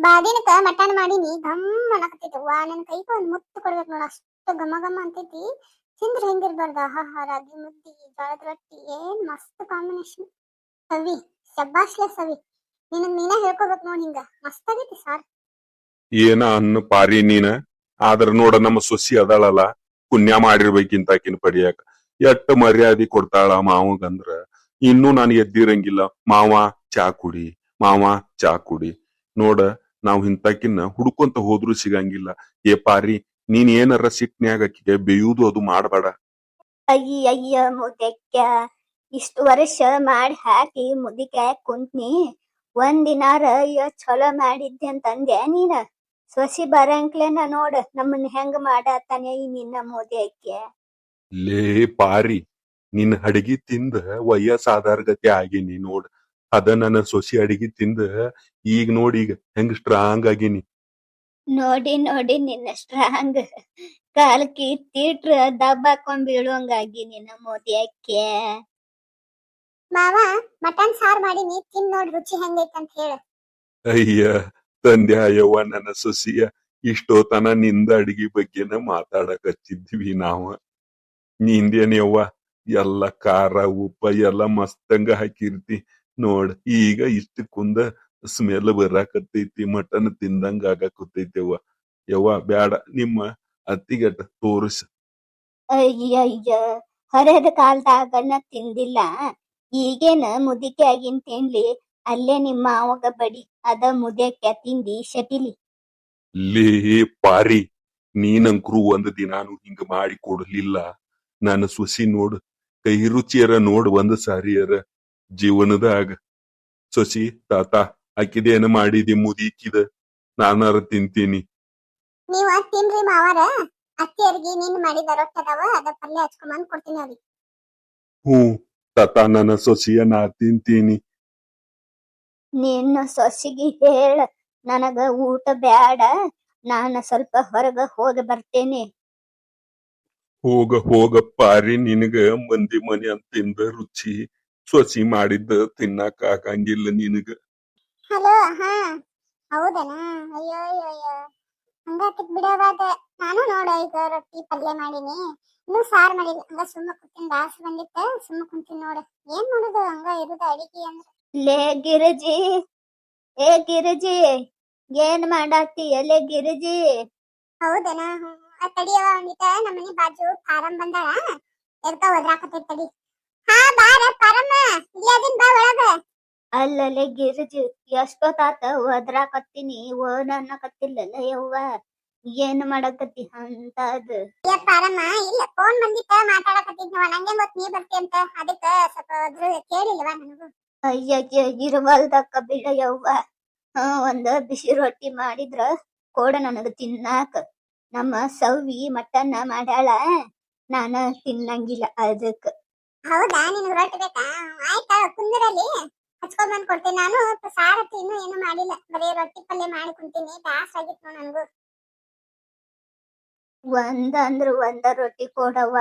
ಬಾದಿನಕ mutton ಮಾಡೀನಿ ಘಮ್ ಅನ್ನಕತ್ತೈತಿ. ವಾ ನನ್ ಕೈಗ ಒಂದ್ ಮುತ್ತು ಕೊಡ್ಬೇಕು ನೋಡ, ಅಷ್ಟು ಘಮ ಘಮ ಅಂತೈತಿ. ತಿಂದ್ರ ಹೆಂಗಿರ್ಬಾರ್ದ? ಆಹಾ, ರಾಗಿ ಮುದ್ದಿ ಜೋಳದ ರೊಟ್ಟಿ ಏನ್ ಮಸ್ತ್ ಕಾಂಬಿನೇಷನ್. ಸವಿ ಶಬ್ಬಾಷ್ಲೆ ಸವಿ. ನೀನ ಹೇಳ್ಕೊಬೇಕು ನೋಡ್, ಹಿಂಗ ಮಸ್ತ್ ಆಗೈತಿ ಸಾರ್. ಏನ ಅನ್ನ ಪಾರಿ ನೀನ. ಆದ್ರ ನೋಡ ನಮ್ಮ ಸೊಸಿ ಅದಾಳಲ್ಲ, ಪುಣ್ಯ ಮಾಡಿರ್ಬೇಕಿಂತಾಕಿನ ಪಡಿಯಾಕ ಎಷ್ಟ ಮರ್ಯಾದಿ ಕೊಡ್ತಾಳ ಮಾವಗಂದ್ರ. ಇನ್ನೂ ನಾನು ಎದ್ದಿರಂಗಿಲ್ಲ, ಮಾವ ಚಾ ಕುಡಿ, ಮಾವ ಚಾ ಕುಡಿ. ನೋಡ ನಾವ್ ಇಂತಾಕಿನ ಹುಡ್ಕೊಂತ ಹೋದ್ರು ಸಿಗಂಗಿಲ್ಲ. ಏ ಪಾರಿ, ನೀನ್ ಏನಾರ ಸಿಟ್ನ್ಯಾಗ ಆಕಿಗೆ ಬೇಯುವುದು ಅದು ಮಾಡಬೇಡ. ಅಯ್ಯ ಮುದ್ಯಕ್ಯ, ಇಷ್ಟು ವರ್ಷ ಮಾಡಿ ಹಾಕಿ ಮುದಿಕ ಕುಂತ್ನಿ. ಒಂದಿನಾರ ಚಲೋ ಮಾಡಿದ್ದೆ ಅಂತಂದೆ ನೀನ. ಸೊಸಿ ಬರಂಕ್ಲೇನ ನೋಡ ನಮ್ಮನ್ನ ಹೆಂಗ ಮಾಡಾತಾನೆ ಈ ನಿನ್ನ ಮುದ್ಯಕ್ಯ. ಲೇ ಪಾರಿ, ನಿನ್ ಅಡಿಗೆ ತಿಂದ ವಯಸ್ಸಾದಾರ ಗತಿ ಆಗೀನಿ ನೋಡ್. ಅದ ನನ್ನ ಸೊಸಿ ಅಡಿಗೆ ತಿಂದ ಈಗ ನೋಡಿ ಈಗ ಹೆಂಗ್ ಸ್ಟ್ರಾಂಗ್ ಆಗೀನಿ. ನೋಡಿ ನಿನ್ನ ಸ್ಟ್ರಾಂಗ್. ಕಾಲ್ ಕಿತ್ತಿಟ್ರ ದಬ್ಬಾಕೊಂಡ್ ಬೀಳುವಂಗಾಗಿ ನಿನ್ನ ಮುದ್ಯಕ್ಯ. ಮಾವ ಮಟನ್ ಸಾರ್ ಮಾಡೀನಿ, ತಿನ್ ನೋಡ್ ರುಚಿ ಹೆಂಗೈತೆ ಅಂತ ಹೇಳ. ಅಯ್ಯ ತಂದೆ ಅಯ್ಯವ್ವ, ನನ್ನ ಸೊಸಿಯ ಇಷ್ಟೋತನ ನಿಂದ ಅಡಿಗೆ ಬಗ್ಗೆನ ಮಾತಾಡಕ್ ಹಚ್ಚಿದ್ವಿ ನಾವ. ನಿಂದೇನವ್ವ ಎಲ್ಲ ಖಾರ ಉಪ್ಪ ಎಲ್ಲ ಮಸ್ತಂಗ ಹಾಕಿರ್ತಿ ನೋಡ್. ಈಗ ಇಷ್ಟ ಕುಂದ ಸ್ಮೆಲ್ ಬರಾಕತ್ತೈತಿ, ಮಟನ್ ತಿಂದಂಗ ಆಗಾಕತ್ತೈತಿವ್ವ. ಯವ್ವ ಬ್ಯಾಡ, ನಿಮ್ಮ ಅತ್ತಿಗಟ ತೋರಿಸ. ಅಯ್ಯ ಹರದ ಕಾಲ್ದಾಗನ ತಿಂದಿಲ್ಲ, ಈಗೇನ ಮುದಿಕೆ ಆಗಿನ್ ತಿನ್ಲಿ. ಅಲ್ಲೇ ನಿಮ್ಮ ಅವಾಗ ಬಡಿ, ಅದ ಮುದ್ಯಕ್ಕೆ ತಿಂದಿ ಶಟಿಲಿ. ಲೇ ಪಾರಿ, ನೀನಂಕ್ರು ಒಂದ್ ದಿನಾನು ಹಿಂಗ ಮಾಡಿ ಕೊಡ್ಲಿಲ್ಲ. ನನ್ನ ಸೊಸಿ ನೋಡ್, ಕೈ ರುಚಿಯರ ನೋಡ್ ಒಂದ್ ಸಾರಿಯರ ಜೀವನದಾಗ. ಸೊಸಿ ತಾತ ಆಕಿದೇನ ಮಾಡಿದಿ ಮುದಿಕಿದ, ನಾನಾರ ತಿಂತೀನಿ. ನೀವ ತಿನ್ರಿ ಮಾವಾರ, ಅತ್ತಿಯರ್ಗಿ ನೀನ್ ಮಾಡಿದ ರೊಟ್ಟಿ ಅದಾವ, ಅದ ಪಲ್ಯ ಹಚ್ಕೊಂಡ್ ಕೊಡ್ತೀನಿ ಅವ್ರಿಗೆ. ಹ್ಞೂ ತಾತ, ನನ್ನ ಸೊಸಿಯ ನಾ ತಿಂತೀನಿ. ನಿನ್ನ ಸೊಸಿಗೆ ಹೇಳ, ನನಗ ಊಟ ಬ್ಯಾಡ, ನಾನು ಸ್ವಲ್ಪ ಹೊರಗ ಹೋಗಿ ಬರ್ತೇನೆ. ಹೋಗ ಪಾರಿ, ನಿನಗ ಮಂದಿ ಮನೆ ಅಂತಿಂದ ರುಚಿ ಸೊಸಿ ಮಾಡಿದ್ದ ತಿನ್ನಾಕ ಆಗಂಗಿಲ್ಲ ನಿನಗ. ಹಲೋ, ಹಾ ಹೌದನಾ? ಅಯ್ಯೋ ಅಯ್ಯೋ, ಹಂಗಾತಿಕ್ ಬಿಡವಾದ. ನಾನು ನೋಡ ಈಗ ರೊಟ್ಟಿ ಪಲ್ಯ ಮಾಡೀನಿ, ಇನ್ನೂ ಸಾರ್ ಮಾಡಿಲ್ಲ. ಹಂಗ ಸುಮ್ಮ ಕುಂತೀನಿ, ದಾಸ ಬಂದಿತ್ತ, ಸುಮ್ಮ ಕುಂತೀನಿ ನೋಡ. ಏನ್ ಮಾಡೋದು, ಹಂಗ ಇರುದ ಅಡಿಗೆ ಅಂದ್ರ. ಲೇ ಗಿರಿಜಿ, ಏ ಗಿರಿಜಿ, ಏನ್ ಮಾಡಾತಿ? ಲೇ ಗಿರಿಜಿ. ಹೌದನಾ? ತಡಿಯವ, ಒಂದಿಟ ನಮ್ಮನಿ ಬಾಜು ಪಾರಂ ಬಂದಾಳ, ಎದ್ಕ ಒದ್ರಾಕತೈತಿ ತಡಿ. ಹಾ ಬಾರ ಪಾರಮ್ಮ, ಇಲ್ಲೇ ಅದೀನ್ ಬಾ ಒಳಗ. ಅಲ್ಲಲೆ ಗಿರಿಜಿ, ಎಷ್ಟೊತ್ತಾತ ಒದ್ರಾಕತ್ತೀನಿ, ಅನ್ನಕತ್ತಿಲ್ಲಲ್ಲ ಯವ್ವ. ಏನ್ ಮಾಡಕತ್ತಿ ಅಂತದ್? ಏ ಪಾರಮ್ಮ, ಇಲ್ಲ ಫೋನ್ ಬಂದಿತ್ತ, ಮಾತಾಡಕತ್ತಿದ್ನವ. ನಂಗೆ ಗೊತ್ತ ನೀ ಬರ್ತಿ ಅಂತ, ಅದಕ್ಕ ಸ್ವಲ್ಪ ಒದ್ರು ಕೇಳಿಲ್ವಾ ನನಗೂ. ಅಯ್ಯ ಇರುವಲ್ದಕ್ಕ ಬಿಡ ಯವ್ವ. ಒಂದ್ ಬಿಸಿ ರೊಟ್ಟಿ ಮಾಡಿದ್ರ ಕೊಡ ನನಗ ತಿನ್ನಾಕ. ನಮ್ಮ ಸವ್ವಿ ಮಟನ್ ಮಾಡ್ಯಾಳ, ನಾನ ತಿನ್ನಂಗಿಲ್ಲ ಅದಕ್ಕ. ಹೌದಾ, ನಿನಗ್ ರೊಟ್ಟಿ ಬೇಕಾ? ಆಯ್ತಾ, ಕುಂದರಲ್ಲಿ ಹಚ್ಕೊಂಡ್ ಬಂದ್ ಕೊಡ್ತೀನಿ. ನಾನು ಸಾರತಿ ಇನ್ನೂ ಏನು ಮಾಡಿಲ್ಲ, ಬರೀ ರೊಟ್ಟಿ ಪಲ್ಯ ಮಾಡಿ ಕುಂತೀನಿ. ದಾಸ ಆಗಿತ್ತು ನನಗೂ. ಒಂದ ರೊಟ್ಟಿ ಕೊಡವ್ವ,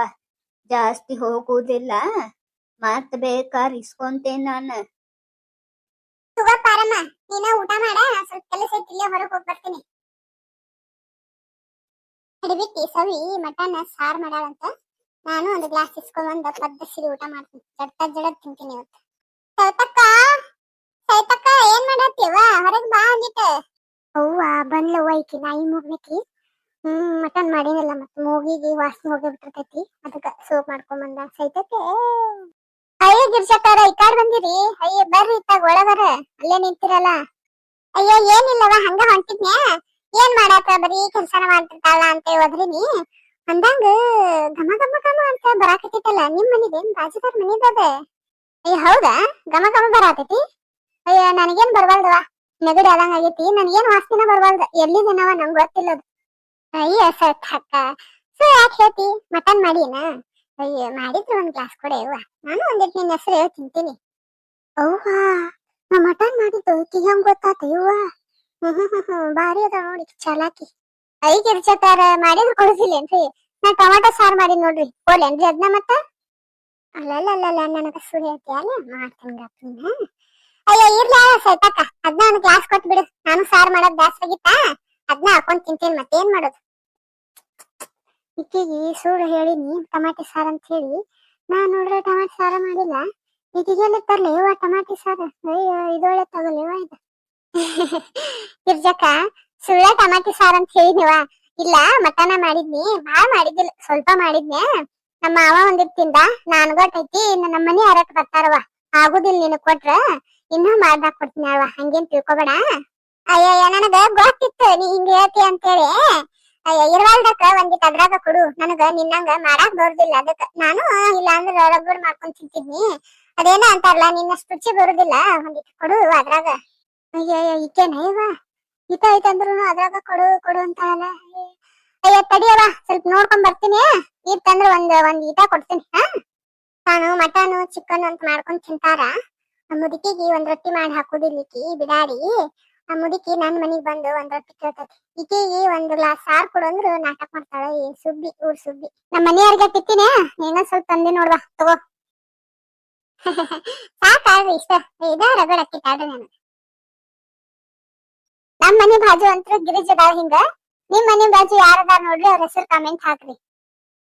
ಜಾಸ್ತಿ ಹೋಗುದಿಲ್ಲ. ಮತ್ ಬೇಕಾರ್ ಇಸ್ಕೊಂತೇನ್ ನಾನು. ತಗೋ ಪಾರಮ್ಮ, ನೀನ ಊಟ ಮಾಡ, ಸ್ವಲ್ಪ ಕೆಲಸ ಐತಿ, ಇಲ್ಲೇ ಹೊರಗೆ ಹೋಗಿ ಬರ್ತೀನಿ. ಹಿಡಿಬಿಟ್ಟಿ ಸವಿ ಮಟನ್ ಸಾರ್ ಮಾಡಾಳಂತ. ನಾನು ಒಂದು ಗ್ಲಾಸ್ ಇಸ್ಕೊಂಡ್ ಪದ್ದಸಿರಿ ಊಟ ಮಾಡ್ತೀನಿ, ಜಡ ತಿಂತೀನಿ ಇವತ್ತು. ಸೈತಕ್ಕ ಏನ್ ಮಾಡತ್ತೀವ? ಹೊರಗ್ ಬಾ ಅಂದಿಟ್ಟ. ಅವ್ವ ಬಂದ್ಲವ್ವ, ಈಕಿ ನಾಯಿ ಮೂಗ್ಬೇಕಿ. ಮಟನ್ ಮಾಡಿನಲ್ಲ, ಮತ್ ಮೂಗಿಗೆ ವಾಸನೆ ಹೋಗಿ ಬಿಟ್ಟಿರ್ತೈತಿ, ಅದಕ್ಕ ಸೋಪ್ ಮಾಡ್ಕೊಂಡ್ ಬಂದ. ಸೈತಕ್ಕೆ ಅಯ್ಯ ಗಿರ್ಜಕ್ಕಾರ, ಈ ಕಾಡ್ ಬಂದಿರಿ? ಅಯ್ಯ ಬರ್ರಿ, ಇತ್ತಾಗ ಒಳಗರ, ಅಲ್ಲೇ ನಿಂತಿರಲ್ಲ. ಅಯ್ಯ ಏನಿಲ್ಲವ, ಹಂಗ ಹೊಂಟಿದ್ನ್ಯಾ. ಏನ್ ಮಾಡಾಕ, ಬರೀ ಕೆಲ್ಸನ ಮಾಡ್ತಿರ್ತಾಳ ಅಂತ ಹೋದ್ರಿನಿ ಅಂದಂಗ ಘಮ ಘಮ ಘಮ ಅಂತ ಬರಾಕತ್ತೈತಲ್ಲ. ನಿಮ್ ಮನಿದೇನ್ ಬಾಜುದಾರ್ ಮನಿದದ? ಅಯ್ಯ ಹೌದಾ, ಘಮ ಘಮ ಬರಾತೈತಿ? ಅಯ್ಯ ನನಗೇನ್ ಬರ್ಬಾರ್ದವ, ನೆಗಡಿ ಆದಂಗ ಆಗೈತಿ. ನನ್ಗೇನ್ ವಾಸನೆನ ಬರ್ಬಾರ್ದ, ಎಲ್ಲಿದೇನವ ನಂಗ್ ಗೊತ್ತಿಲ್ಲದ. ಅಯ್ಯ ಸಕ್ಕ, ಸೊ ಯಾಕೆ ಹೇಳ್ತಿ? ಮಟನ್ ಮಾಡಿನ? ಅಯ್ಯ ಮಾಡಿದ್ರು ಒಂದ್ ಗ್ಲಾಸ್ ಕೊಡೆ ಅವ್ವ, ನಾನು ಒಂದಿಟ್ಟು ನಿನ್ನ ಹೆಸರು ಹೇಳಿ ತಿಂತೀನಿ. ಅವ್ವ, ನಾ ಮಟನ್ ಮಾಡಿದ್ದು ಈಕಿಗೆ ಹೆಂಗ್ ಗೊತ್ತಾತ ಇವ್ವ? ಬಾರಿ ಅದ ನೋಡಿ ಚಾಲಾಕಿ. ಐಕ್ ಇರ್ಚತಾರ ಮಾಡಿದ್ರು ಕೊಡಿಸಿಲ್ಲೇನ್ರಿ? ನಾ ಟೊಮಾಟೊ ಸಾರ್ ಮಾಡಿ ನೋಡ್ರಿ, ಹೋಲೇನ್ರಿ ಅದನ್ನ? ಮತ್ತ ಅಲ್ಲಲ್ಲ ನನಗ ಸುಳಿ ಐತಿ, ಅಲ್ಲ ಮಾಡ್ತಂಗ. ಅಯ್ಯೋ ಇರ್ಲಿ ಸೈತಕ್ಕ, ಅದ್ನ ಒಂದು ಗ್ಲಾಸ್ ಕೊಟ್ಬಿಡು. ನಾನು ಸಾರು ಮಾಡೋದ್ ಬ್ಯಾಸ್ರಾಗಿತ್ತ, ಅದ್ನ ಹಾಕೊಂಡ್ ತಿಂತೇನ್ ಮತ್ತೇನ್ ಮಾಡೋದು. ಈಕಿಗೆ ಸುಳ್ಳು ಹೇಳಿನಿ ಟಮಾಟಿ ಸಾರು ಅಂತ ಹೇಳಿ. ನಾನ್ ನೋಡ್ರೆ ಟಮಾಟಿ ಸಾರು ಮಾಡಿಲ್ಲ. ಈಗಿಗೆಲ್ಲಿ ತರ್ಲಿ ಇವ ಟಮಾಟಿ ಸಾರು? ಅಯ್ಯೋ ಇದೊಳ್ಳೆ ತಗೊಲಿವ ಇದು. ಗಿರ್ಜಕ್ಕ, ಸುಳ್ಳ ಟಮಾಟಿ ಸಾರು ಅಂತ ಹೇಳಿನಿವ. ಇಲ್ಲ ಮಟನ ಮಾಡಿದ್ನಿ, ಬಾಳ ಮಾಡಿದ್ದಿಲ್ಲ, ಸ್ವಲ್ಪ ಮಾಡಿದ್ನೆ. ನಮ್ಮ ಮಾವ ಒಂದಿಟ್ ತಿಂದ, ನಾನ್ ಗೊತ್ತೈತಿ. ಇನ್ನು ನಮ್ಮ ಮನಿ ಯಾರಕ್ ಬರ್ತಾರವ, ಆಗುದಿಲ್ಲ ನಿನಗ್ ಕೊಟ್ರ ಇನ್ನೂ ಮಾಡ್ದಾಕ್ ಕೊಡ್ತೀನಿ ಅಲ್ವಾ, ಹಂಗೇನ್ ತಿಳ್ಕೊಬೇಡ. ಅಯ್ಯಯ್ಯ ನನಗ ಗೊತ್ತಿತ್ತು ನೀ ಹಿಂಗ ಹೇಳ್ತಿ ಅಂತೇಳಿ. ಅಯ್ಯ ಇರ್ವಾಲ್ದಕ್ಕ ಒಂದಿಟ್ ಅದ್ರಾಗ ಕೊಡು, ನನಗ ನಿನ್ನಂಗ ಮಾಡಾಕ್ ಬರುದಿಲ್ಲ. ಅದಕ್ಕ ನಾನು ಇಲ್ಲ ಅಂದ್ರ ರಬ್ಬರ್ ಮಾಡ್ಕೊಂಡ್ ತಿಂತಿದ್ನಿ. ಅದೇನ ಅಂತಾರಲ್ಲ, ನಿನ್ನಷ್ಟು ರುಚಿ ಬರುದಿಲ್ಲ, ಒಂದಿಟ್ ಕೊಡು ಅದ್ರಾಗ. ಅಯ್ಯಯ್ಯ ಈಕೇನ ಇವ, ಈತ ಐತಂದ್ರು ಅದ್ರಾಗ ಕೊಡು ಕೊಡು ಅಂತಾರಲ್ಲ. ಅಯ್ಯ ತಡಿಯವ, ಸ್ವಲ್ಪ ನೋಡ್ಕೊಂಡ್ ಬರ್ತೀನಿ. ಇತ್ತಂದ್ರ ಒಂದ್ ಈಟ ಕೊಡ್ತೀನಿ. ನಾನು ಮಟನ್ ಚಿಕನ್ ಅಂತ ಮಾಡ್ಕೊಂಡ್ ತಿಂತಾರ. ಆ ಮುದುಕಿಗೆ ಒಂದ್ ರೊಟ್ಟಿ ಮಾಡಿ ಹಾಕುದಿಲ್ಲಿಕ್ಕಿ ಬಿಡಾಡಿ. ಆ ಮುದುಕಿ ನನ್ ಮನಿಗ್ ಬಂದು ಒಂದ್ ರೊಟ್ಟಿ ಕೇಳ್ತೈತಿ. ಈಕಿಗೆ ಒಂದ್ ಗ್ಲಾಸ್ ಸಾರ್ ಕೊಡು ಅಂದ್ರು ನಾಟಕ ಮಾಡ್ತಾಳ. ಏನ್ ಸುದ್ದಿ, ಊರ್ ಸುದ್ದಿ. ನಮ್ಮ ಮನೆಯವ್ರಿಗೆ ತಿತ್ತೀನಿ, ಏನೋ ಸ್ವಲ್ಪ ತಂದಿ ನೋಡ್ವಾ, ತಗೋ. ಸಾಕಾಳ್ರಿ ಇಷ್ಟ, ಇದ ರಗಡ್ ಅಕ್ಕಿ ತಾಳ್ರಿ. ನಾನು ನಮ್ ಮನಿ ಬಾಜು ಅಂತೂ ಗಿರಿಜ್ ಅದಾಳ ಹಿಂಗ. ನಿಮ್ ಮನಿ ಬಾಜು ಯಾರದಾರ ನೋಡ್ರಿ, ಅವ್ರ ಹೆಸರು ಕಮೆಂಟ್ ಹಾಕ್ರಿ.